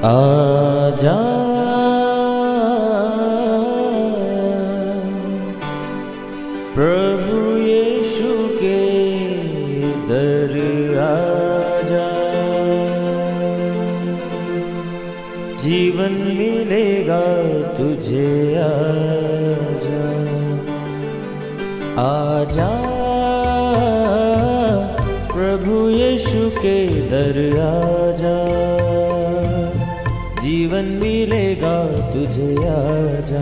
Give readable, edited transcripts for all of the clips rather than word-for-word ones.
आजा प्रभु यीशु के दर आजा, जीवन मिलेगा तुझे। आजा आजा प्रभु यीशु के दर आजा, जीवन मिलेगा तुझे। आजा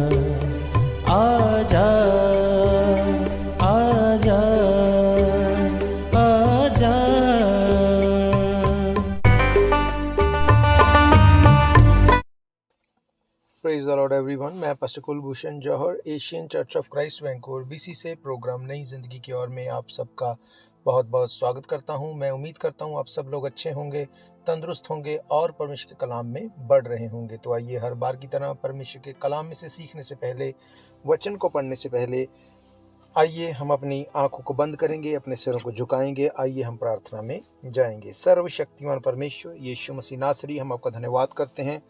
आजा आजा आजा। Praise the Lord everyone. मैं pastor Kulbhushan Johar, Asian Church of Christ Vancouver BC से प्रोग्राम नई जिंदगी की ओर में आप सबका बहुत बहुत स्वागत करता हूं। मैं उम्मीद करता हूं आप सब लोग अच्छे होंगे, तंदुरुस्त होंगे और परमेश्वर के कलाम में बढ़ रहे होंगे। तो आइए हर बार की तरह परमेश्वर के कलाम में से सीखने से पहले, वचन को पढ़ने से पहले, आइए हम अपनी आंखों को बंद करेंगे, अपने सिरों को झुकाएंगे। आइए हम प्रार्थना में जाएंगे। सर्वशक्तिमान परमेश्वर यीशु मसीह नासरी, हम आपका धन्यवाद करते हैं।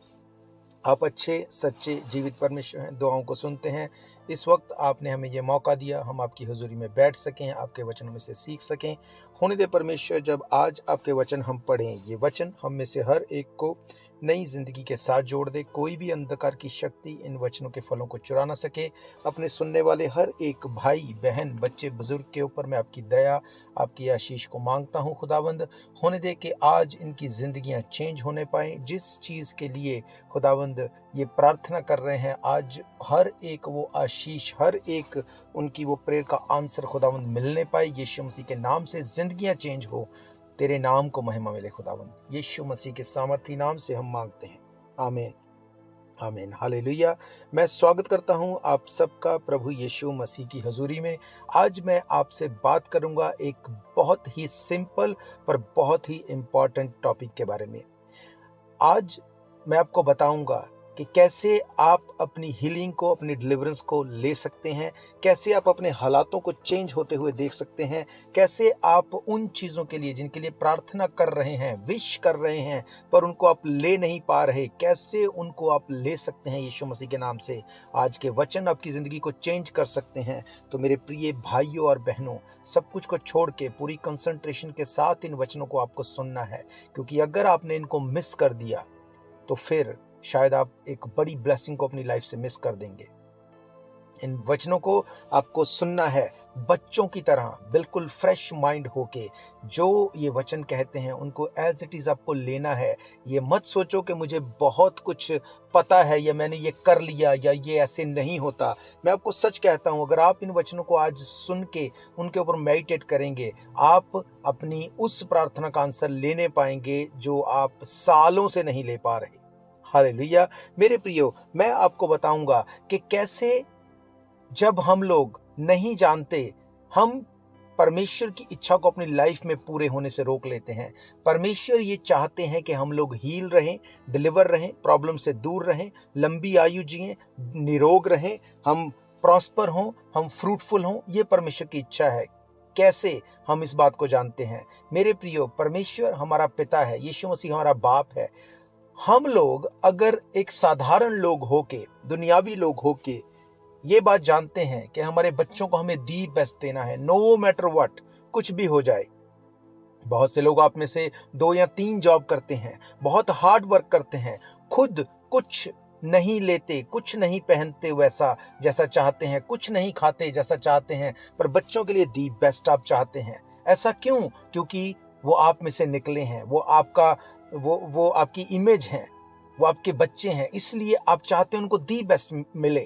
आप अच्छे, सच्चे, जीवित परमेश्वर हैं, दुआओं को सुनते हैं। इस वक्त आपने हमें ये मौका दिया, हम आपकी हुजूरी में बैठ सकें, आपके वचनों में से सीख सकें। होने दे परमेश्वर, जब आज आपके वचन हम पढ़ें, ये वचन हम में से हर एक को नई जिंदगी के साथ जोड़ दे। कोई भी अंधकार की शक्ति इन वचनों के फलों को चुरा ना सके। अपने सुनने वाले हर एक भाई, बहन, बच्चे, बुजुर्ग के ऊपर मैं आपकी दया, आपकी आशीष को मांगता हूँ। खुदावंद, होने दे कि आज इनकी जिंदगियां चेंज होने पाए। जिस चीज़ के लिए खुदावंद ये प्रार्थना कर रहे हैं, आज हर एक वो आशीष, हर एक उनकी वो प्रेयर का आंसर खुदावंद मिलने पाए। यीशु मसीह के नाम से जिंदगियां चेंज हो। तेरे नाम को महिमा मिले खुदावंद। यीशु मसीह के सामर्थी नाम से हम मांगते हैं, आमीन आमीन, हालेलुया। मैं स्वागत करता हूं आप सबका प्रभु यीशु मसीह की हजूरी में। आज मैं आपसे बात करूंगा एक बहुत ही सिंपल पर बहुत ही इम्पॉर्टेंट टॉपिक के बारे में। आज मैं आपको बताऊंगा कि कैसे आप अपनी हीलिंग को, अपनी डिलीवरेंस को ले सकते हैं, कैसे आप अपने हालातों को चेंज होते हुए देख सकते हैं, कैसे आप उन चीज़ों के लिए जिनके लिए प्रार्थना कर रहे हैं, विश कर रहे हैं, पर उनको आप ले नहीं पा रहे, कैसे उनको आप ले सकते हैं यीशु मसीह के नाम से। आज के वचन आपकी ज़िंदगी को चेंज कर सकते हैं। तो मेरे प्रिय भाइयों और बहनों, सब कुछ को छोड़ के पूरी कंसंट्रेशन के साथ इन वचनों को आपको सुनना है, क्योंकि अगर आपने इनको मिस कर दिया तो फिर शायद आप एक बड़ी ब्लेसिंग को अपनी लाइफ से मिस कर देंगे। इन वचनों को आपको सुनना है बच्चों की तरह, बिल्कुल फ्रेश माइंड होके। जो ये वचन कहते हैं उनको एज इट इज़ आपको लेना है। ये मत सोचो कि मुझे बहुत कुछ पता है या मैंने ये कर लिया या ये ऐसे नहीं होता। मैं आपको सच कहता हूँ, अगर आप इन वचनों को आज सुन के उनके ऊपर मेडिटेट करेंगे, आप अपनी उस प्रार्थना का आंसर लेने पाएंगे जो आप सालों से नहीं ले पा रहे। हालेलुया। मेरे प्रियो, मैं आपको बताऊंगा कि कैसे जब हम लोग नहीं जानते, हम परमेश्वर की इच्छा को अपनी लाइफ में पूरे होने से रोक लेते हैं। परमेश्वर ये चाहते हैं कि हम लोग हील रहें, डिलीवर रहें, प्रॉब्लम से दूर रहें, लंबी आयु जिएं, निरोग रहें, हम प्रॉस्पर हों, हम फ्रूटफुल हों। ये परमेश्वर की इच्छा है। कैसे हम इस बात को जानते हैं? मेरे प्रियो, परमेश्वर हमारा पिता है, यीशु मसीह हमारा बाप है। हम लोग अगर एक साधारण लोग होके, दुनियावी लोग होके ये बात जानते हैं कि हमारे बच्चों को हमें दी बेस्ट देना है, नो मैटर व्हाट, कुछ भी हो जाए। बहुत से लोग आप में से 2 या 3 जॉब करते हैं, बहुत हार्ड वर्क करते हैं, खुद कुछ नहीं लेते, कुछ नहीं पहनते वैसा जैसा चाहते हैं, कुछ नहीं खाते जैसा चाहते हैं, पर बच्चों के लिए दी बेस्ट आप चाहते हैं। ऐसा क्यों? क्योंकि वो आप में से निकले हैं, वो आपका वो आपकी इमेज है, वो आपके बच्चे हैं, इसलिए आप चाहते हैं उनको दी बेस्ट मिले।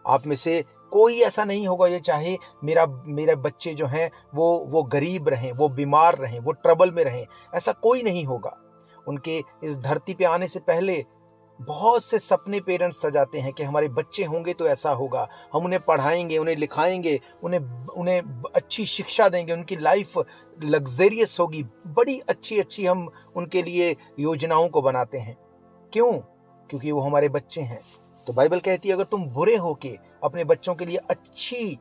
आप में से कोई ऐसा नहीं होगा ये चाहे मेरे बच्चे जो हैं वो गरीब रहें, वो बीमार रहें, वो ट्रबल में रहें। ऐसा कोई नहीं होगा। उनके इस धरती पे आने से पहले बहुत से सपने पेरेंट्स सजाते हैं कि हमारे बच्चे होंगे तो ऐसा होगा, हम उन्हें पढ़ाएंगे, उन्हें लिखाएंगे, उन्हें अच्छी शिक्षा देंगे, उनकी लाइफ लग्जरियस होगी। बड़ी अच्छी हम उनके लिए योजनाओं को बनाते हैं। क्यों? क्योंकि वो हमारे बच्चे हैं। तो बाइबल कहती है, अगर तुम बुरे होके अपने बच्चों के लिए अच्छी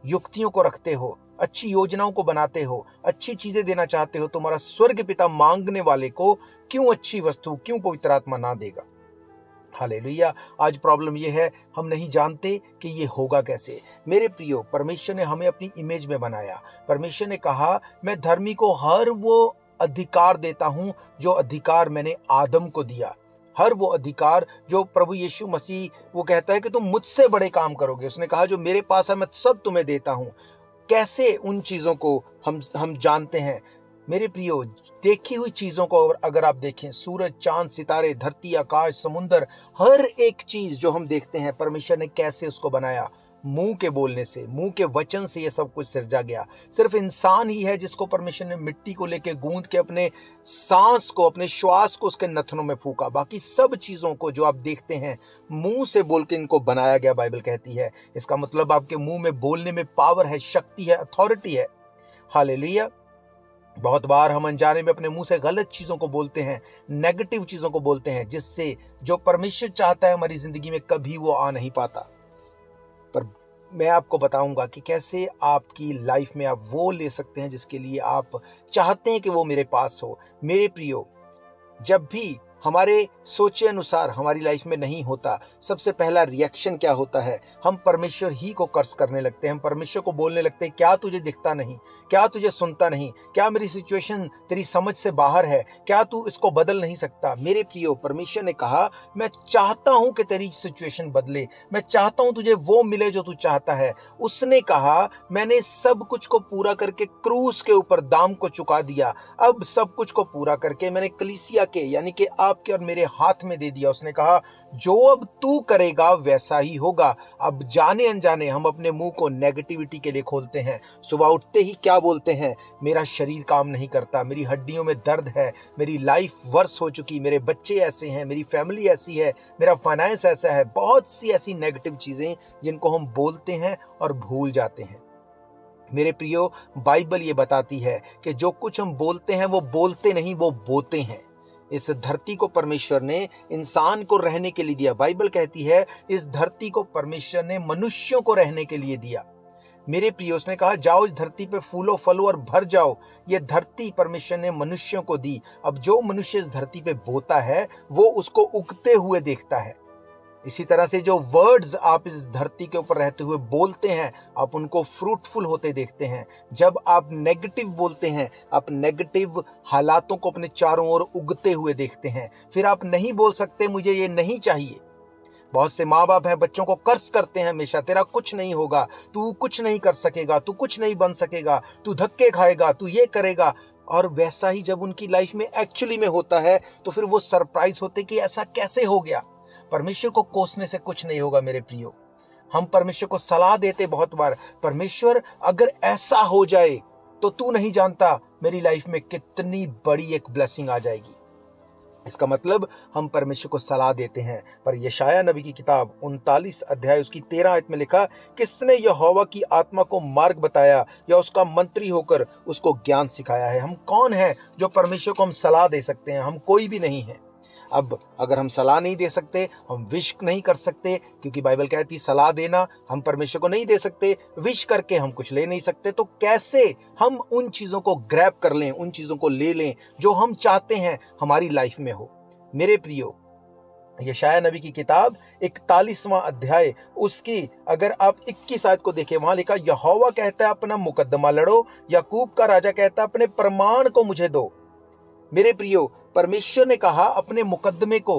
युक्तियों को रखते हो, अच्छी योजनाओं को बनाते हो, अच्छी चीजें देना चाहते हो, तुम्हारा स्वर्ग पिता मांगने वाले को क्यों अच्छी वस्तु, क्यों पवित्र आत्मा ना देगा। हालेलुया। आज प्रॉब्लम ये है, हम नहीं जानते कि ये होगा कैसे। मेरे प्रियो, परमेश्वर ने हमें अपनी इमेज में बनाया। परमेश्वर ने कहा, मैं धर्मी को हर वो अधिकार देता हूं जो अधिकार मैंने आदम को दिया। हर वो अधिकार जो प्रभु यीशु मसीह, वो कहता है कि तुम मुझसे बड़े काम करोगे। उसने कहा जो मेरे पास है मैं सब तुम्हें देता हूं। कैसे उन चीजों को हम जानते हैं। मेरे प्रियो, देखी हुई चीजों को अगर आप देखें, सूरज, चांद, सितारे, धरती, आकाश, समुंदर, हर एक चीज जो हम देखते हैं, परमेश्वर ने कैसे उसको बनाया। मुंह के बोलने से, मुंह के वचन से ये सब कुछ सिरजा गया। सिर्फ इंसान ही है जिसको परमेश्वर ने मिट्टी को लेके गूंद के अपने सांस को, अपने श्वास को उसके नथनों में फूका। बाकी सब चीजों को जो आप देखते हैं, मुंह से बोल के इनको बनाया गया, बाइबल कहती है। इसका मतलब आपके मुंह में बोलने में पावर है, शक्ति है, अथॉरिटी है। हालेलुया। बहुत बार हम अनजाने में अपने मुंह से गलत चीजों को बोलते हैं, नेगेटिव चीजों को बोलते हैं, जिससे जो परमेश्वर चाहता है हमारी जिंदगी में कभी वो आ नहीं पाता। पर मैं आपको बताऊंगा कि कैसे आपकी लाइफ में आप वो ले सकते हैं जिसके लिए आप चाहते हैं कि वो मेरे पास हो। मेरे प्रियो, जब भी हमारे सोचे अनुसार हमारी लाइफ में नहीं होता, सबसे पहला रिएक्शन क्या होता है? हम परमेश्वर ही को कर्स करने लगते हैं। हम परमेश्वर को बोलने लगते हैं, क्या तुझे दिखता नहीं? क्या तुझे सुनता नहीं? क्या मेरी सिचुएशन तेरी समझ से बाहर है? क्या तू इसको बदल नहीं सकता? मेरे प्रियो, परमेश्वर ने कहा, मैं चाहता हूं कि तेरी सिचुएशन बदले, मैं चाहता हूं तुझे वो मिले जो तू चाहता है। उसने कहा, मैंने सब कुछ को पूरा करके क्रूस के ऊपर दाम को चुका दिया। अब सब कुछ को पूरा करके मैंने कलीसिया के, यानी कि आपके और मेरे हाथ में दे दिया। उसने कहा, जो अब तू करेगा वैसा ही होगा। अब जाने अनजाने हम अपने मुंह को नेगेटिविटी के लिए खोलते हैं। सुबह उठते ही क्या बोलते हैं? मेरा शरीर काम नहीं करता, मेरी हड्डियों में दर्द है, मेरी लाइफ वर्स हो चुकी, मेरे बच्चे ऐसे हैं, मेरी फैमिली ऐसी है, मेरा फाइनेंस ऐसा है। बहुत सी ऐसी नेगेटिव चीजें जिनको हम बोलते हैं और भूल जाते हैं। मेरे प्रियो, बाइबल ये बताती है कि जो कुछ हम बोलते हैं वो बोलते नहीं, वो बोते हैं। इस धरती को परमेश्वर ने इंसान को रहने के लिए दिया। बाइबल कहती है इस धरती को परमेश्वर ने मनुष्यों को रहने के लिए दिया। मेरे प्रियो, उसने कहा, जाओ इस धरती पे फूलो फलो और भर जाओ। ये धरती परमेश्वर ने मनुष्यों को दी। अब जो मनुष्य इस धरती पे बोता है वो उसको उगते हुए देखता है। इसी तरह से जो वर्ड्स आप इस धरती के ऊपर रहते हुए बोलते हैं, आप उनको फ्रूटफुल होते देखते हैं। जब आप नेगेटिव बोलते हैं, आप नेगेटिव हालातों को अपने चारों ओर उगते हुए देखते हैं। फिर आप नहीं बोल सकते मुझे ये नहीं चाहिए। बहुत से माँ बाप हैं, बच्चों को कर्ज करते हैं हमेशा, तेरा कुछ नहीं होगा, तू कुछ नहीं कर सकेगा, तू कुछ नहीं बन सकेगा, तू धक्के खाएगा, तू ये करेगा। और वैसा ही जब उनकी लाइफ में एक्चुअली में होता है तो फिर वो सरप्राइज होते कि ऐसा कैसे हो गया। परमेश्वर को कोसने से कुछ नहीं होगा मेरे प्रियो। हम परमेश्वर को सलाह देते बहुत बार, परमेश्वर अगर ऐसा हो जाए तो तू नहीं जानता मेरी लाइफ में कितनी बड़ी एक ब्लेसिंग आ जाएगी। इसका मतलब हम परमेश्वर को सलाह देते हैं। पर यशाया नबी की किताब 39 अध्याय उसकी 13 आयत में लिखा, किसने यहोवा की आत्मा को मार्ग बताया या उसका मंत्री होकर उसको ज्ञान सिखाया है? हम कौन हैं जो परमेश्वर को हम सलाह दे सकते हैं? हम कोई भी नहीं है। अब अगर हम सलाह नहीं दे सकते, हम विश नहीं कर सकते, क्योंकि बाइबल कहती है सलाह देना हम परमेश्वर को नहीं दे सकते, विश करके हम कुछ ले नहीं सकते, तो कैसे हम उन चीजों को ग्रैब कर लें, उन चीजों को ले लें जो हम चाहते हैं हमारी लाइफ में हो? मेरे प्रियो, यशाया नबी की किताब 41वां अध्याय उसकी अगर आप 21 आयत को देखें, वहां लिखा, यहोवा कहता है अपना मुकद्दमा लड़ो, याकूब का राजा कहता है अपने प्रमाण को मुझे दो। मेरे प्रियो, परमेश्वर ने कहा अपने मुकद्दमे को,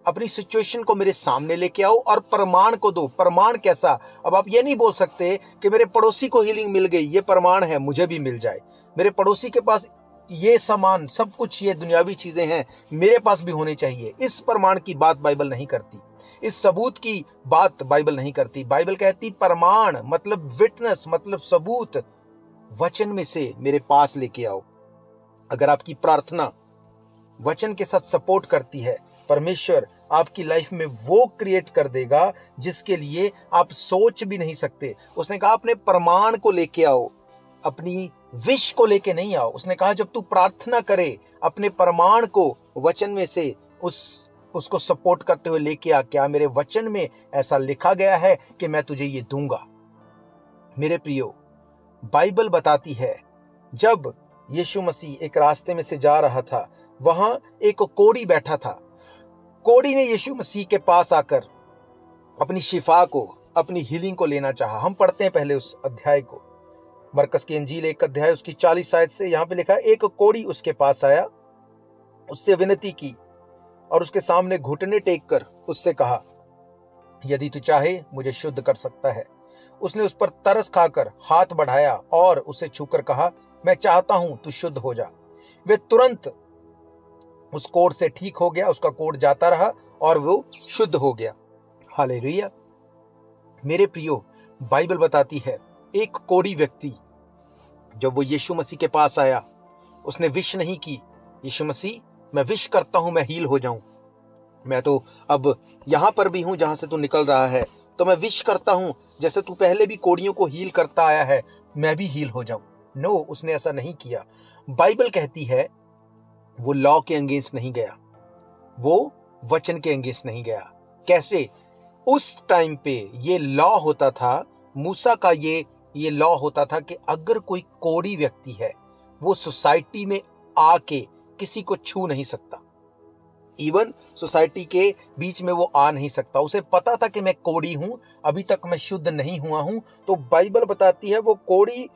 अपनी सिचुएशन को मेरे सामने लेके आओ और प्रमाण को दो। प्रमाण कैसा? अब आप ये नहीं बोल सकते कि मेरे पड़ोसी को हीलिंग मिल गई, ये प्रमाण है, मुझे भी मिल जाए। मेरे पड़ोसी के पास ये सामान, सब कुछ ये दुनियावी चीजें हैं, मेरे पास भी होने चाहिए। इस प्रमाण की बात बाइबल नहीं करती, इस सबूत की बात बाइबल नहीं करती। बाइबल कहती प्रमाण मतलब विटनेस, मतलब सबूत, वचन में से मेरे पास लेके आओ। अगर आपकी प्रार्थना वचन के साथ सपोर्ट करती है, परमेश्वर आपकी लाइफ में वो क्रिएट कर देगा जिसके लिए आप सोच भी नहीं सकते। उसने कहा अपने प्रमाण को लेके आओ, अपनी विश को लेके नहीं आओ। उसने कहा जब तू प्रार्थना करे, अपने प्रमाण को वचन में से उसको सपोर्ट करते हुए लेके आ। क्या मेरे वचन में ऐसा लिखा गया है कि मैं तुझे ये दूंगा? मेरे प्रियो, बाइबल बताती है जब यीशु मसीह एक रास्ते में से जा रहा था, वहां एक कोढ़ी बैठा था। कोढ़ी ने यीशु मसीह के पास आकर अपनी शिफा को, अपनी हीलिंग को लेना चाहा। हम पढ़ते हैं पहले उस अध्याय को, मरकस की इंजील 1 अध्याय उसकी 40 आयत से। यहां पे लिखा है, एक कोढ़ी उसके पास आया, उससे विनती की और उसके सामने घुटने टेक कर उससे कहा, यदि तू चाहे मुझे शुद्ध कर सकता है। उसने उस पर तरस खाकर हाथ बढ़ाया और उसे छूकर कहा, मैं चाहता हूं तू शुद्ध हो जा। वे तुरंत उस कोढ़ से ठीक हो गया, उसका कोढ़ जाता रहा और वो शुद्ध हो गया। हालेलुया। मेरे प्रियो, बाइबल बताती है एक कोढ़ी व्यक्ति जब वो यीशु मसीह के पास आया, उसने विश नहीं की, यीशु मसीह मैं विश करता हूं मैं हील हो जाऊं, मैं तो अब यहां पर भी हूं जहां से तू निकल रहा है, तो मैं विश करता हूं जैसे तू पहले भी कोढ़ियों को हील करता आया है, मैं भी हील हो जाऊं। नो, उसने ऐसा नहीं किया। बाइबल कहती है वो लॉ के अगेंस्ट नहीं गया, वो वचन के अगेंस्ट नहीं गया। कैसे? उस टाइम पे ये लॉ होता था, मूसा का ये लॉ होता था कि अगर कोई कोढ़ी व्यक्ति है, वो सोसाइटी में आके किसी को छू नहीं सकता, इवन सोसाइटी के बीच में वो आ नहीं सकता। उसे पता था कि मैं कोढ़ी हूं, अभी तक मैं शुद्ध नहीं हुआ हूं। तो बाइबल बताती है वो कोढ़ी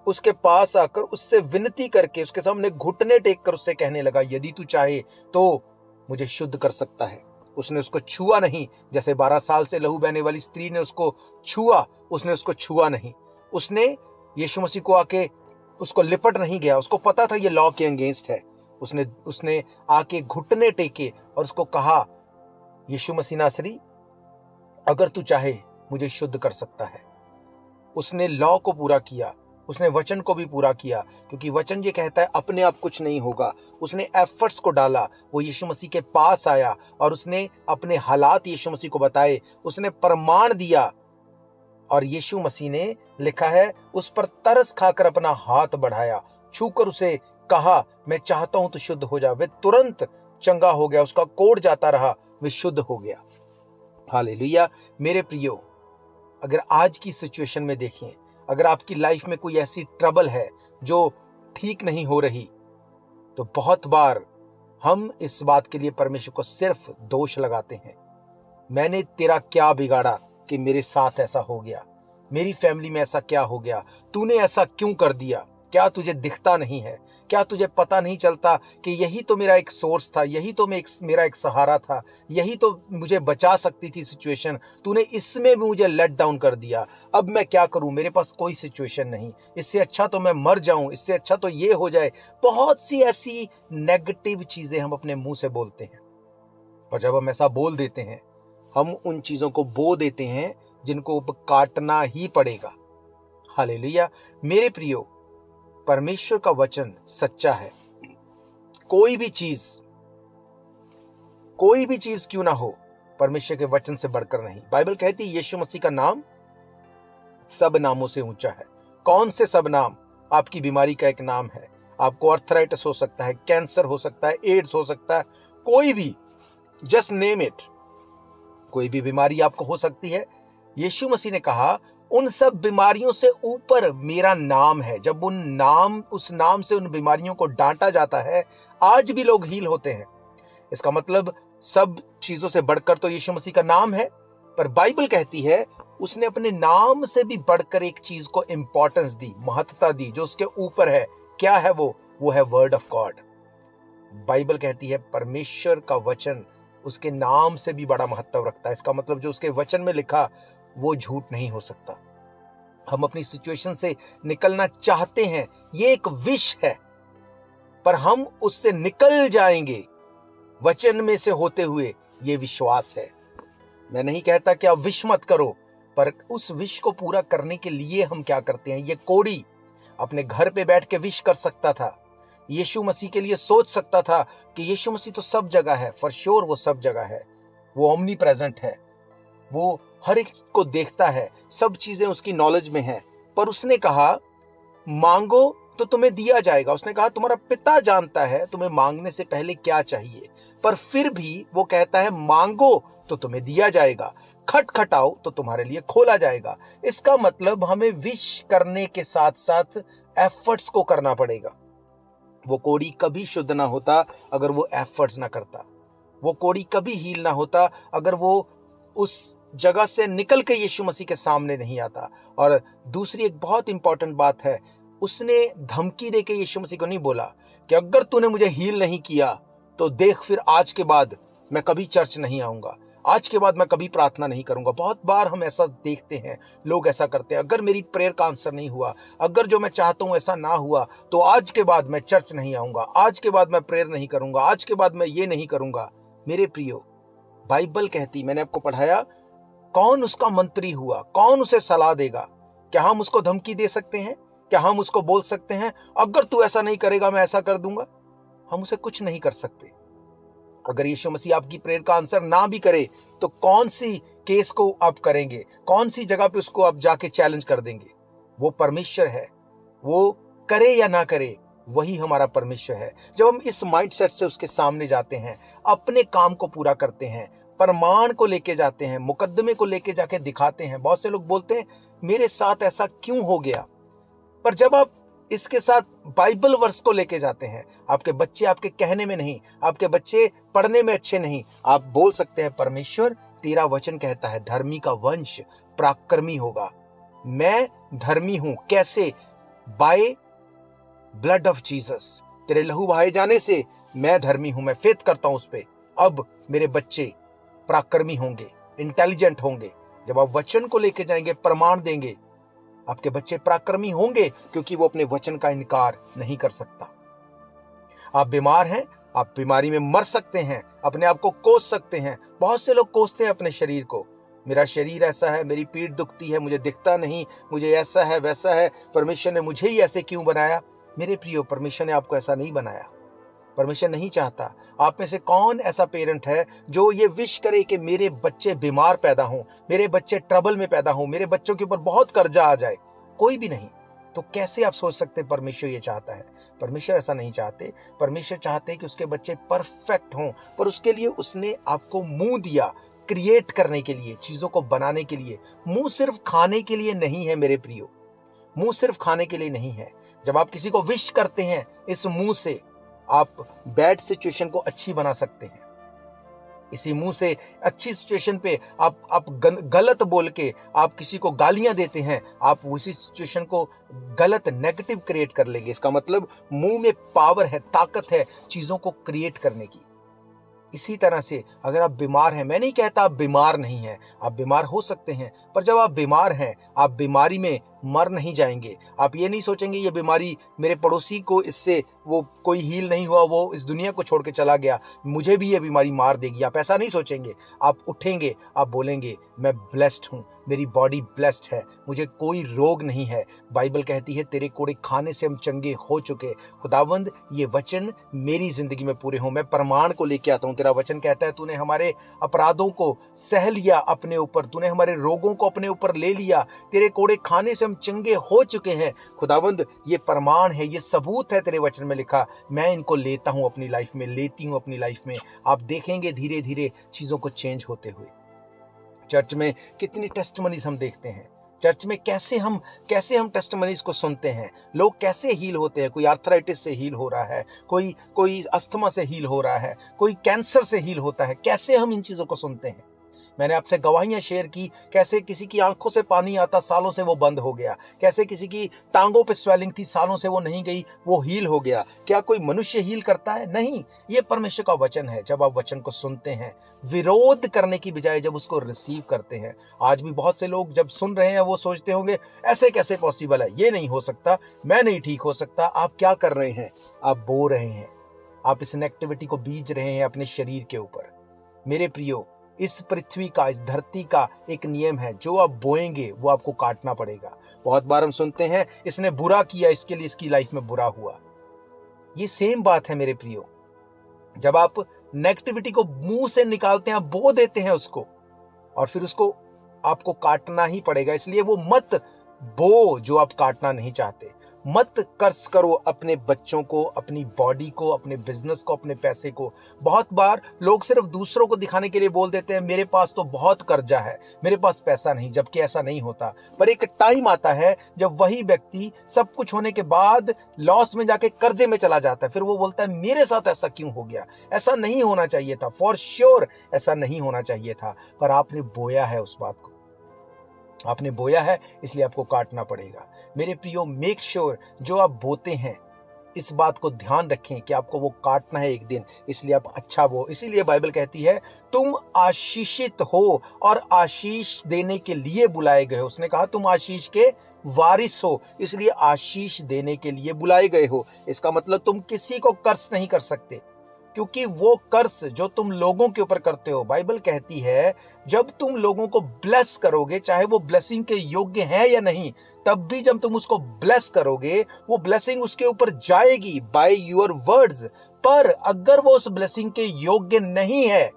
उसके पास आकर उससे विनती करके उसके सामने घुटने टेक कर उससे कहने लगा, यदि तू चाहे तो मुझे शुद्ध कर सकता है। उसने उसको छुआ नहीं, जैसे 12 साल से लहू बहने वाली स्त्री ने उसको छुआ, उसने उसको छुआ नहीं। उसने यीशु मसीह को आके उसको लिपट नहीं गया, उसको पता था ये लॉ के अगेंस्ट है। उसने आके घुटने टेके और उसको कहा, यीशु मसीह नासरी, अगर तू चाहे मुझे शुद्ध कर सकता है। उसने लॉ को पूरा किया, उसने वचन को भी पूरा किया, क्योंकि वचन ये कहता है अपने आप कुछ नहीं होगा। उसने एफर्ट्स को डाला, वो यीशु मसीह के पास आया और उसने अपने हालात यीशु मसीह को बताए, उसने प्रमाण दिया और यीशु मसीह ने, लिखा है, उस पर तरस खाकर अपना हाथ बढ़ाया, छूकर उसे कहा, मैं चाहता हूं तू शुद्ध हो जा। वे तुरंत चंगा हो गया, उसका कोढ़ जाता रहा, वे शुद्ध हो गया। हालेलुया। मेरे प्रियो, अगर आज की सिचुएशन में देखें, अगर आपकी लाइफ में कोई ऐसी ट्रबल है जो ठीक नहीं हो रही, तो बहुत बार हम इस बात के लिए परमेश्वर को सिर्फ दोष लगाते हैं। मैंने तेरा क्या बिगाड़ा कि मेरे साथ ऐसा हो गया, मेरी फैमिली में ऐसा क्या हो गया, तूने ऐसा क्यों कर दिया? क्या तुझे दिखता नहीं है? क्या तुझे पता नहीं चलता कि यही तो मेरा एक सोर्स था, यही तो मेरा एक सहारा था, यही तो मुझे बचा सकती थी सिचुएशन, तूने इसमें भी मुझे लेट डाउन कर दिया। अब मैं क्या करूं? मेरे पास कोई सिचुएशन नहीं, इससे अच्छा तो मैं मर जाऊं, इससे अच्छा तो ये हो जाए। बहुत सी ऐसी नेगेटिव चीजें हम अपने मुंह से बोलते हैं, और जब हम ऐसा बोल देते हैं, हम उन चीजों को बो देते हैं जिनको काटना ही पड़ेगा। हालेलुया। मेरे प्रियो, परमेश्वर का वचन सच्चा है। कोई भी चीज क्यों ना हो, परमेश्वर के वचन से बढ़कर नहीं। बाइबल कहती है यीशु मसीह का नाम सब नामों से ऊंचा है। कौन से सब नाम? आपकी बीमारी का एक नाम है। आपको अर्थराइटिस हो सकता है, कैंसर हो सकता है, एड्स हो सकता है, कोई भी, जस्ट नेम इट, कोई भी बीमारी आपको हो सकती है। यीशु मसीह ने कहा, उन सब बीमारियों से ऊपर मेरा नाम है। जब उस नाम से उन बीमारियों को डांटा जाता है, आज भी लोग हील होते हैं। इसका मतलब सब चीजों से बढ़कर तो यीशु मसीह का नाम है, पर बाइबल कहती है उसने अपने नाम से भी बढ़कर एक चीज को इंपॉर्टेंस दी, महत्वता दी, जो उसके ऊपर है। क्या है वो है वर्ड ऑफ गॉड। बाइबल कहती है परमेश्वर का वचन उसके नाम से भी बड़ा महत्व रखता है। इसका मतलब जो उसके वचन में लिखा वो झूठ नहीं हो सकता। हम अपनी सिचुएशन से निकलना चाहते हैं, ये एक विश है, पर हम उससे निकल जाएंगे वचन में से होते हुए, ये विश्वास है। मैं नहीं कहता कि आप विश मत करो, पर उस विश को पूरा करने के लिए हम क्या करते हैं? ये कोढ़ी अपने घर पे बैठ के विश कर सकता था, यीशु मसीह के लिए सोच सकता था कि यीशु मसीह तो सब जगह है। फॉर श्योर वो सब जगह है, वो ओमनी प्रेजेंट है, वो हर एक को देखता है, सब चीजें उसकी नॉलेज में है। पर उसने कहा, मांगो तो तुम्हें दिया जाएगा। उसने कहा तुम्हारा पिता जानता है तुम्हें मांगने से पहले क्या चाहिए, पर फिर भी वो कहता है मांगो तो तुम्हें दिया जाएगा, खटखटाओ तो तुम्हारे लिए खोला जाएगा। इसका मतलब हमें विश करने के साथ साथ एफर्ट्स को करना पड़ेगा। वो कोढ़ी कभी शुद्ध ना होता अगर वो एफर्ट्स ना करता। वो कोढ़ी कभी हील ना होता अगर वो उस जगह से निकल के यीशु मसीह के सामने नहीं आता। और दूसरी एक बहुत इंपॉर्टेंट बात है, उसने धमकी देके यीशु मसीह को नहीं बोला कि अगर तूने मुझे हील नहीं किया तो देख फिर आज के बाद मैं कभी चर्च नहीं आऊंगा, आज के बाद मैं कभी प्रार्थना नहीं करूंगा। बहुत बार हम ऐसा देखते हैं, लोग ऐसा करते हैं, अगर मेरी प्रेयर का आंसर नहीं हुआ, अगर जो मैं चाहता हूं ऐसा ना हुआ तो आज के बाद मैं चर्च नहीं आऊंगा, आज के बाद मैं प्रेयर नहीं करूंगा, आज के बाद मैं ये नहीं करूंगा। मेरे प्रियो, बाइबल कहती, मैंने आपको पढ़ाया, कौन उसका मंत्री हुआ, कौन उसे सलाह देगा? क्या हम उसको धमकी दे सकते हैं? क्या हम उसको बोल सकते हैं अगर तू ऐसा नहीं करेगा मैं ऐसा कर दूंगा? हम उसे कुछ नहीं कर सकते। अगर यीशु मसीह आपकी प्रेयर का आंसर ना भी करे तो कौन सी केस को आप करेंगे, कौन सी जगह पे उसको आप जाके चैलेंज कर देंगे? वो परमेश्वर है, वो करे या ना करे वही हमारा परमेश्वर है। जब हम इस माइंडसेट से उसके सामने जाते हैं, अपने काम को पूरा करते हैं, प्रमाण को लेके जाते हैं, मुकद्दमे को लेके जाके दिखाते हैं। बहुत से लोग बोलते हैं मेरे साथ ऐसा क्यों हो गया, पर जब आप इसके साथ बाइबल वर्स को लेके जाते हैं, आपके बच्चे आपके कहने में नहीं, आपके बच्चे पढ़ने में अच्छे नहीं, आप बोल सकते हैं परमेश्वर तेरा वचन कहता है धर्मी का वंश पराक्रमी होगा। मैं धर्मी हूं, कैसे? बाय ब्लड ऑफ जीसस, तेरे लहू बहाए जाने से मैं धर्मी हूं, मैं फेथ करता हूं उस पे। अब मेरे बच्चे पराक्रमी होंगे, इंटेलिजेंट होंगे। जब आप वचन को लेके जाएंगे, प्रमाण देंगे, आपके बच्चे पराक्रमी होंगे क्योंकि वो अपने वचन का इनकार नहीं कर सकता। आप बीमार हैं, आप बीमारी में मर सकते हैं, अपने आप को कोस सकते हैं। बहुत से लोग कोसते हैं अपने शरीर को, मेरा शरीर ऐसा है, मेरी पीठ दुखती है, मुझे दिखता नहीं, मुझे ऐसा है वैसा है, परमेश्वर ने मुझे ही ऐसे क्यों बनाया? मेरे प्रियो, परमेश्वर ने आपको ऐसा नहीं बनाया। परमेश्वर नहीं चाहता। आप में से कौन ऐसा पेरेंट है जो ये विश करे कि मेरे बच्चे बीमार पैदा हों, मेरे बच्चे ट्रबल में पैदा हों, मेरे बच्चों के ऊपर बहुत कर्जा आ जाए? कोई भी नहीं। तो कैसे आप सोच सकते परमेश्वर ये चाहता है? परमेश्वर ऐसा नहीं चाहते। परमेश्वर चाहते कि उसके बच्चे परफेक्ट हों, पर उसके लिए उसने आपको मुंह दिया, क्रिएट करने के लिए, चीजों को बनाने के लिए। मुंह सिर्फ खाने के लिए नहीं है मेरे प्रियो, मुंह सिर्फ खाने के लिए नहीं है। जब आप किसी को विश करते हैं, इस मुंह से आप बैड सिचुएशन को अच्छी बना सकते हैं। इसी मुंह से अच्छी सिचुएशन पे आप गलत बोल के आप किसी को गालियां देते हैं, आप उसी सिचुएशन को गलत नेगेटिव क्रिएट कर लेंगे। इसका मतलब मुंह में पावर है, ताकत है चीजों को क्रिएट करने की। इसी तरह से अगर आप बीमार हैं, मैं नहीं कहता आप बीमार नहीं हैं, आप बीमार हो सकते हैं, पर जब आप बीमार हैं, आप बीमारी में मर नहीं जाएंगे। आप ये नहीं सोचेंगे ये बीमारी मेरे पड़ोसी को, इससे वो कोई हील नहीं हुआ, वो इस दुनिया को छोड़ के चला गया, मुझे भी ये बीमारी मार देगी। आप ऐसा नहीं सोचेंगे। आप उठेंगे, आप बोलेंगे मैं ब्लेस्ड हूँ, मेरी बॉडी ब्लेस्ड है, मुझे कोई रोग नहीं है। बाइबल कहती है तेरे कोड़े खाने से हम चंगे हो चुके। खुदावंद ये वचन मेरी जिंदगी में पूरे हों। मैं प्रमाण को लेके आता हूँ। तेरा वचन कहता है तूने हमारे अपराधों को सह लिया अपने ऊपर, तूने हमारे रोगों को अपने ऊपर ले लिया, तेरे कोड़े खाने से हम चंगे हो चुके हैं। खुदावंद ये प्रमाण है, ये सबूत है तेरे वचन में लिखा। मैं इनको लेता हूं अपनी लाइफ में, लेती हूं अपनी लाइफ में। आप देखेंगे धीरे धीरे चीजों को चेंज होते हुए। चर्च में कितनी टेस्टिमनीज हम देखते हैं, चर्च में कैसे हम टेस्टिमनीज को सुनते हैं। लोग कैसे हील होते हैं, कोई आर्थराइटिस से हील हो रहा है, कोई अस्थमा से हील हो रहा है, कोई कैंसर से हील होता है। कैसे हम इन चीजों को सुनते हैं। मैंने आपसे गवाहियां शेयर की, कैसे किसी की आंखों से पानी आता, सालों से वो बंद हो गया। कैसे किसी की टांगों पे स्वेलिंग थी, सालों से वो नहीं गई, वो हील हो गया। क्या कोई मनुष्य हील करता है? नहीं, ये परमेश्वर का वचन है। जब आप वचन को सुनते हैं, विरोध करने की बजाय जब उसको रिसीव करते हैं। आज भी बहुत से लोग जब सुन रहे हैं वो सोचते होंगे ऐसे कैसे पॉसिबल है, ये नहीं हो सकता, मैं नहीं ठीक हो सकता। आप क्या कर रहे हैं? आप बो रहे हैं, आप इस नेगेटिविटी को बीज रहे हैं अपने शरीर के ऊपर। मेरे प्रियो, इस पृथ्वी का, इस धरती का एक नियम है, जो आप बोएंगे वो आपको काटना पड़ेगा। बहुत बार हम सुनते हैं इसने बुरा किया, इसके लिए इसकी लाइफ में बुरा हुआ। ये सेम बात है मेरे प्रियो। जब आप नेगेटिविटी को मुंह से निकालते हैं, आप बो देते हैं उसको, और फिर उसको आपको काटना ही पड़ेगा। इसलिए वो मत बो जो आप काटना नहीं चाहते। मत कर्ज करो अपने बच्चों को, अपनी बॉडी को, अपने बिजनेस को, अपने पैसे को। बहुत बार लोग सिर्फ दूसरों को दिखाने के लिए बोल देते हैं मेरे पास तो बहुत कर्जा है, मेरे पास पैसा नहीं, जबकि ऐसा नहीं होता। पर एक टाइम आता है जब वही व्यक्ति सब कुछ होने के बाद लॉस में जाके कर्जे में चला जाता है, फिर वो बोलता है मेरे साथ ऐसा क्यों हो गया। ऐसा नहीं होना चाहिए था, फॉर श्योर ऐसा नहीं होना चाहिए था, पर आपने बोया है उस बात को, आपने बोया है, इसलिए आपको काटना पड़ेगा। मेरे प्रियो, मेक श्योर जो आप बोते हैं इस बात को ध्यान रखें कि आपको वो काटना है एक दिन, इसलिए आप अच्छा बो। इसीलिए बाइबल कहती है तुम आशीषित हो और आशीष देने के लिए बुलाए गए हो। उसने कहा तुम आशीष के वारिस हो, इसलिए आशीष देने के लिए बुलाए गए हो। इसका मतलब तुम किसी को कर्ज नहीं कर सकते, क्योंकि वो कर्ज जो तुम लोगों के ऊपर करते हो, बाइबल कहती है जब तुम लोगों को ब्लेस करोगे, चाहे वो ब्लेसिंग के योग्य है या नहीं, तब भी जब तुम उसको ब्लेस करोगे वो ब्लेसिंग उसके ऊपर जाएगी बाय योर वर्ड्स। पर अगर वो उस ब्लेसिंग के योग्य नहीं है,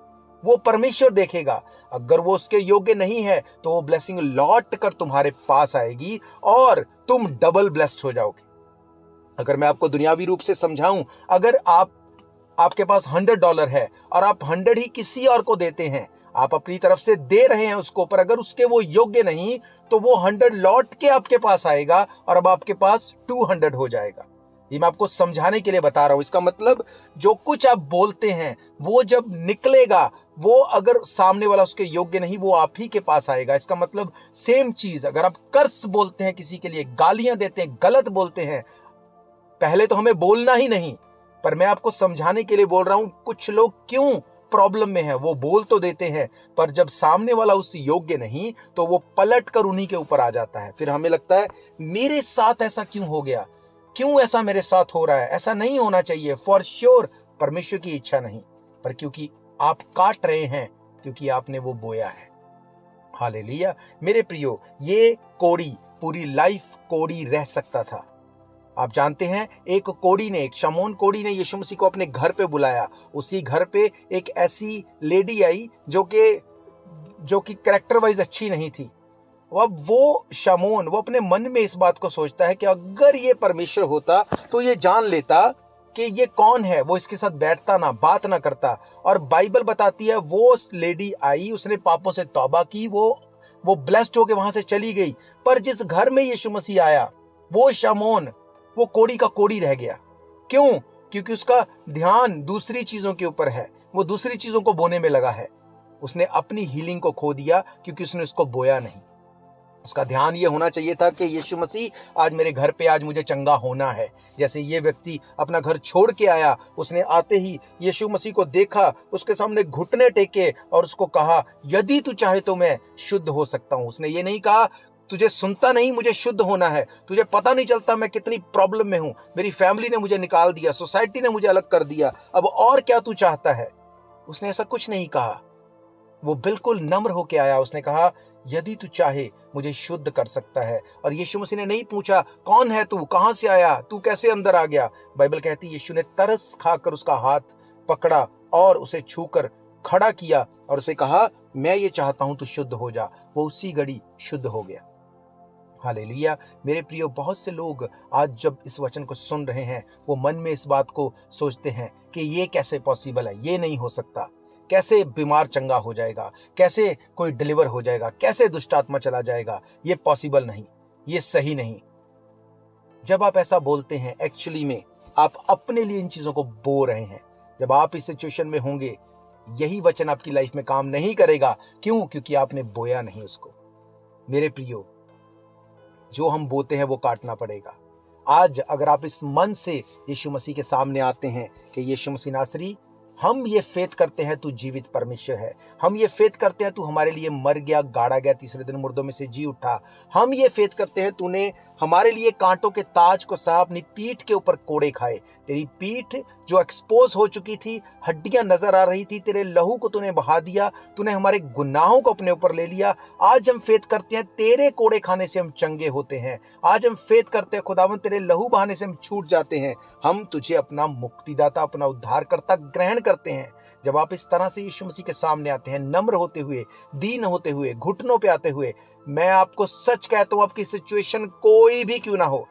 वो परमेश्वर देखेगा। अगर वो उसके योग्य नहीं है तो वो ब्लेसिंग लौट कर तुम्हारे पास आएगी और तुम डबल ब्लेस्ड हो जाओगे। अगर मैं आपको दुनियावी रूप से समझाऊं, अगर आपके पास $100 है और आप 100 ही किसी और को देते हैं, आप अपनी तरफ से दे रहे हैं उसको, पर अगर उसके वो योग्य नहीं तो वो 100 लौट के आपके पास आएगा और अब आपके पास 200 हो जाएगा। ये मैं आपको समझाने के लिए बता रहा हूं। इसका मतलब जो कुछ आप बोलते हैं वो जब निकलेगा, वो अगर सामने वाला उसके योग्य नहीं, वो आप ही के पास आएगा। इसका मतलब सेम चीज, अगर आप कर्ज बोलते हैं किसी के लिए, गालियां देते हैं, गलत बोलते हैं, पहले तो हमें बोलना ही नहीं, पर मैं आपको समझाने के लिए बोल रहा हूं कुछ लोग क्यों प्रॉब्लम में है। वो बोल तो देते हैं, पर जब सामने वाला उस योग्य नहीं तो वो पलट कर उन्हीं के ऊपर आ जाता है। फिर हमें लगता है मेरे साथ ऐसा क्यों हो गया, क्यों ऐसा मेरे साथ हो रहा है। ऐसा नहीं होना चाहिए, फॉर श्योर परमेश्वर की इच्छा नहीं, पर क्योंकि आप काट रहे हैं, क्योंकि आपने वो बोया है। हालेलुया। मेरे प्रियो, ये कोड़ी पूरी लाइफ कोड़ी रह सकता था। आप जानते हैं एक कोड़ी ने, एक शमौन कोड़ी ने यीशु मसीह को अपने घर पे बुलाया। उसी घर पे एक ऐसी लेडी आई जो कि कैरेक्टर वाइज अच्छी नहीं थी। अब वो शमौन, वो अपने मन में इस बात को सोचता है कि अगर ये परमेश्वर होता तो ये जान लेता कि ये कौन है, वो इसके साथ बैठता ना, बात ना करता। और बाइबल बताती है वो लेडी आई, उसने पापों से तौबा की, वो ब्लेस्ड होके वहां से चली गई। पर जिस घर में यीशु मसीह आया, वो शमौन, वो कोड़ी का कोड़ी रह गया। क्यों? क्योंकि उसका ध्यान दूसरी चीजों के ऊपर है, वो दूसरी चीजों को बोने में लगा है। उसने अपनी हीलिंग को खो दिया क्योंकि उसने उसको बोया नहीं। उसका ध्यान ये होना चाहिए था कि यीशु मसीह आज मेरे घर पे, आज मुझे चंगा होना है। जैसे ये व्यक्ति अपना घर छोड़ के आया, उसने आते ही यीशु मसीह को देखा, उसके सामने घुटने टेके और उसको कहा यदि तू चाहे तो मैं शुद्ध हो सकता हूं। उसने ये नहीं कहा तुझे सुनता नहीं, मुझे शुद्ध होना है, तुझे पता नहीं चलता मैं कितनी प्रॉब्लम में हूं, मेरी फैमिली ने मुझे निकाल दिया, सोसाइटी ने मुझे अलग कर दिया, अब और क्या तू चाहता है। उसने ऐसा कुछ नहीं कहा। वो बिल्कुल नम्र होके आया। उसने कहा यदि तू चाहे मुझे शुद्ध कर सकता है। और यीशु मसीह ने नहीं पूछा कौन है तू, कहां से आया, तू कैसे अंदर आ गया। बाइबल कहती है यीशु ने तरस खाकर उसका हाथ पकड़ा और उसे छूकर खड़ा किया और उसे कहा मैं ये चाहता हूं तू शुद्ध हो जा। वो उसी घड़ी शुद्ध हो गया। हालेलुया। मेरे प्रियो, बहुत से लोग आज जब इस वचन को सुन रहे हैं, वो मन में इस बात को सोचते हैं कि ये कैसे पॉसिबल है, ये नहीं हो सकता, कैसे बीमार चंगा हो जाएगा, कैसे कोई डिलीवर हो जाएगा, कैसे दुष्ट आत्मा चला जाएगा, ये पॉसिबल नहीं, ये सही नहीं। जब आप ऐसा बोलते हैं, एक्चुअली में आप अपने लिए इन चीजों को बो रहे हैं। जब आप इस सिचुएशन में होंगे, यही वचन आपकी लाइफ में काम नहीं करेगा। क्यों? क्योंकि आपने बोया नहीं उसको। मेरे प्रियो, जो हम बोते हैं वो काटना पड़ेगा। आज अगर आप इस मन से यीशु मसीह के सामने आते हैं कि यीशु मसीह नासरी, हम ये फेथ करते हैं तू जीवित परमेश्वर है, हम ये फेथ करते हैं तू हमारे लिए मर गया, गाड़ा गया, तीसरे दिन मुर्दों में से जी उठा, हम ये फेथ करते हैं तूने हमारे लिए कांटों के ताज को सहा, अपनी पीठ के ऊपर कोड़े खाए। तेरी पीठ जो एक्सपोज हो चुकी थी, हड्डियां नजर आ रही थी, तेरे लहू को तूने बहा दिया, तूने हमारे गुनाहों को अपने ऊपर ले लिया। आज हम फेथ करते हैं तेरे कोड़े खाने से हम चंगे होते हैं। आज हम फेथ करते हैं खुदावन तेरे लहू बहाने से हम छूट जाते हैं। हम तुझे अपना मुक्तिदाता, अपना उद्धारकर्ता ग्रहण करते हैं। जब आप इस तरह से यीशु मसीह के सामने आते हैं, नम्र होते हुए, दीन होते हुए, घुटनों पे आते हुए, मैं आपको सच कहता हूं, आपकी सिचुएशन कोई भी क्यों ना हो,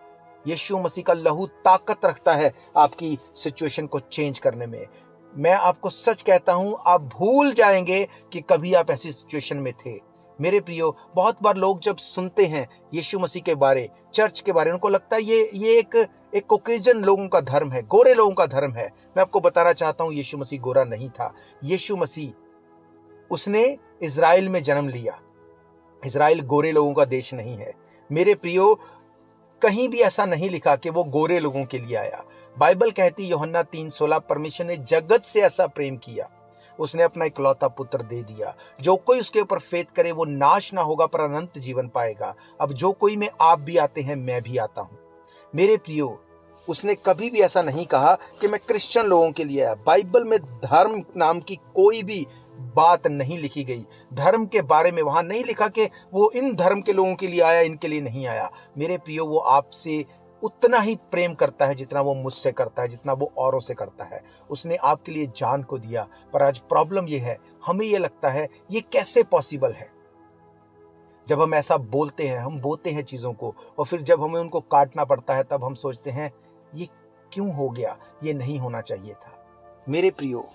यीशु मसीह का लहू ताकत रखता है आपकी सिचुएशन को चेंज करने में। मैं आपको सच कहता हूं, आप भूल जाएंगे कि कभी आप ऐसी सिचुएशन में थे। मेरे प्रियो, बहुत बार लोग जब सुनते हैं यीशु मसीह के बारे, चर्च के बारे, उनको लगता है ये एक कोकेजन लोगों का धर्म है, गोरे लोगों का धर्म है। मैं आपको बताना चाहता हूं, यीशु मसीह गोरा नहीं था। यीशु मसीह, उसने इजराइल में जन्म लिया। इजराइल गोरे लोगों का देश नहीं है। मेरे प्रियो, कहीं भी ऐसा नहीं लिखा कि वो गोरे लोगों के लिए आया। बाइबल कहती, यूहन्ना 3:16, परमेश्वर ने जगत से ऐसा प्रेम किया, उसने अपना इकलौता पुत्र दे दिया। जो कोई उसके ऊपर फेथ करे वो नाश ना होगा पर अनंत जीवन पाएगा। अब जो कोई में आप भी आते हैं, मैं भी आता हूं। मेरे प्रियो, उसने कभी भी ऐसा नहीं कहा कि मैं क्रिश्चियन लोगों के लिए आया। बाइबल में धर्म नाम की कोई भी बात नहीं लिखी गई। धर्म के बारे में वहां नहीं लिखा कि वो इन धर्म के लोगों के लिए आया, इनके लिए नहीं आया। मेरे प्रियो, वो आपसे उतना ही प्रेम करता है जितना वो मुझसे करता है, जितना वो औरों से करता है। उसने आपके लिए जान को दिया। पर आज प्रॉब्लम ये है, हमें ये लगता है ये कैसे पॉसिबल है। जब हम ऐसा बोलते हैं, हम बोते हैं चीजों को, और फिर जब हमें उनको काटना पड़ता है तब हम सोचते हैं ये क्यों हो गया, ये नहीं होना चाहिए था। मेरे प्रियो,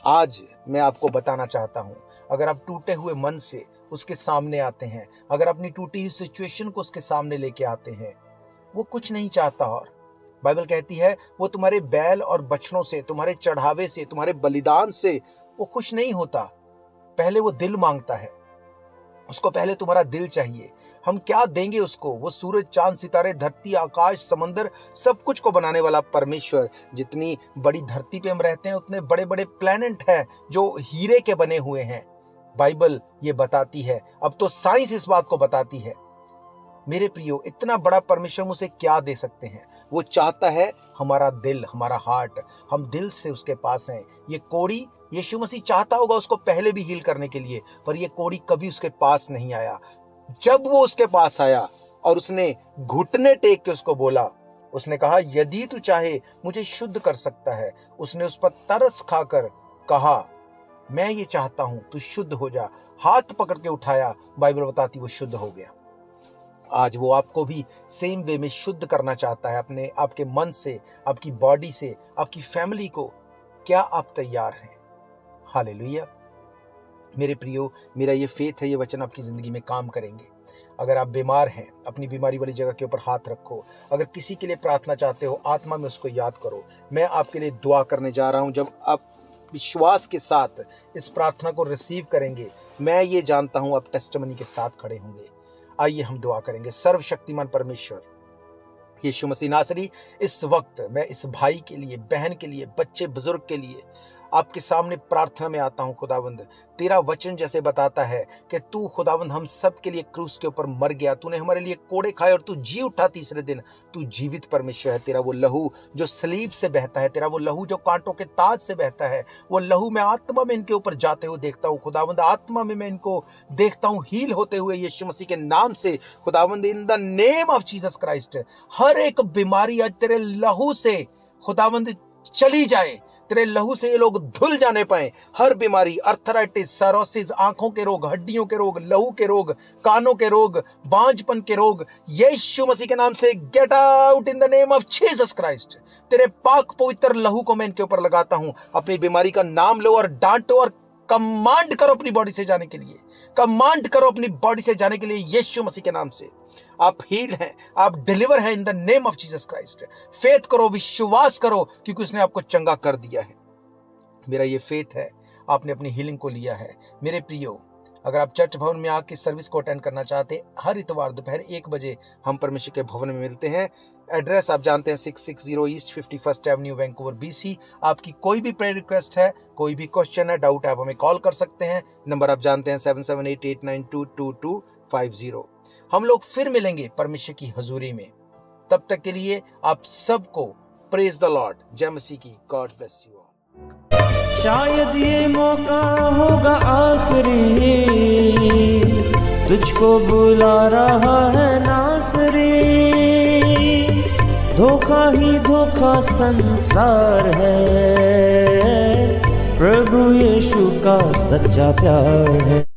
आज मैं आपको बताना चाहता हूं, अगर आप टूटे हुए मन से उसके सामने आते हैं, अगर अपनी टूटी हुई सिचुएशन को उसके सामने लेके आते हैं, वो कुछ नहीं चाहता। और बाइबल कहती है वो तुम्हारे बैल और बछड़ों से, तुम्हारे चढ़ावे से, तुम्हारे बलिदान से वो खुश नहीं होता। पहले वो दिल मांगता है, उसको पहले तुम्हारा दिल चाहिए। हम क्या देंगे उसको? वो सूरज, चांद, सितारे, धरती, आकाश, समंदर, सब कुछ को बनाने वाला परमेश्वर। जितनी बड़ी धरती पे हम रहते हैं, उतने बड़े बड़े प्लैनेट हैं जो हीरे के बने हुए हैं। बाइबल ये बताती है, अब तो साइंस इस बात को बताती है। मेरे प्रियो, इतना बड़ा परमेश्वर मुझे क्या दे सकते हैं? वो चाहता है हमारा दिल, हमारा हार्ट। हम दिल से उसके पास हैं। ये कोड़ी यीशु मसीह चाहता होगा उसको पहले भी हील करने के लिए, पर ये कोड़ी कभी उसके पास नहीं आया। जब वो उसके पास आया और उसने घुटने टेक के उसको बोला, उसने कहा यदि तू चाहे मुझे शुद्ध कर सकता है। उसने उस पर तरस खाकर कहा मैं ये चाहता हूं तू शुद्ध हो जा। हाथ पकड़ के उठाया, बाइबल बताती वो शुद्ध हो गया। आज वो आपको भी सेम वे में शुद्ध करना चाहता है, अपने आपके मन से, आपकी बॉडी से, आपकी फैमिली को। क्या आप तैयार हैं? हालेलुया। मेरे प्रियो, मेरा ये फेथ है, ये वचन आपकी जिंदगी में काम करेंगे। अगर आप बीमार हैं, अपनी बीमारी वाली जगह के ऊपर हाथ रखो। अगर किसी के लिए प्रार्थना चाहते हो, आत्मा में उसको याद करो। मैं आपके लिए दुआ करने जा रहा हूं। जब आप विश्वास के साथ इस प्रार्थना को रिसीव करेंगे, मैं ये जानता हूं आप टेस्टिमनी के साथ खड़े होंगे। आइए हम दुआ करेंगे। सर्वशक्तिमान परमेश्वर यीशु मसीह नासरी, इस वक्त मैं इस भाई के लिए, बहन के लिए, बच्चे बुजुर्ग के लिए आपके सामने प्रार्थना में आता हूं। खुदावंद, तेरा वचन जैसे बताता है कि तू खुदावंद हम सब के लिए क्रूस के ऊपर मर गया, तूने हमारे लिए कोड़े खाए और तू जी उठा तीसरे दिन। तू जीवित परमेश्वर है। तेरा वो लहू जो सलीब से बहता है, तेरा वो लहू जो कांटों के ताज से बहता है, वो लहू मैं आत्मा में इनके ऊपर जाते हुए देखता हूँ। खुदावंद, आत्मा में मैं इनको देखता हूँ हील होते हुए यीशु मसीह के नाम से। खुदावंद, in the name of Jesus Christ, हर एक बीमारी आज तेरे लहू से खुदावंद चली जाए। तेरे लहू से ये लोग धुल जाने पाए। हर बीमारी, अर्थराइटिस, सारोसिस, आंखों के रोग, हड्डियों के रोग, लहू के रोग, कानों के रोग, बांझपन के रोग, यीशु मसीह के नाम से get out in the name of Jesus Christ. तेरे पाक पवित्र लहू को मैं इनके ऊपर लगाता हूं। अपनी बीमारी का नाम लो और डांटो और कमांड करो अपनी बॉडी से जाने के लिए। कमांड करो अपनी बॉडी से जाने के लिए यीशु मसीह के नाम से। आप हील्ड हैं, आप डिलीवर हैं इन the name of Jesus Christ. Faith करो, विश्वास करो, क्योंकि उसने आपको चंगा कर दिया है। मेरा ये फेथ है, आपने अपनी हीलिंग को लिया है। मेरे प्रियो, अगर आप चर्च भवन में आके सर्विस को अटेंड करना चाहते हैं, हर इतवार दोपहर 1 बजे हम परमेश्वर के भवन में मिलते हैं। एड्रेस आप जानते हैं, 660 east 51st Avenue, Vancouver, BC। आपकी कोई भी प्रेयर रिक्वेस्ट है, कोई भी क्वेश्चन है, डाउट है, आप हमें कॉल कर सकते हैं। नंबर आप जानते हैं 7788922250। हम लोग फिर मिलेंगे परमेश्वर की हजूरी में। तब तक के लिए आप सबको प्रेज द लॉर्ड। जय मसीह की। God bless you all. शायद ये मौका होगा आखिरी, तुझको बुला रहा है नासरी। धोखा ही धोखा संसार है, प्रभु यीशु का सच्चा प्यार है।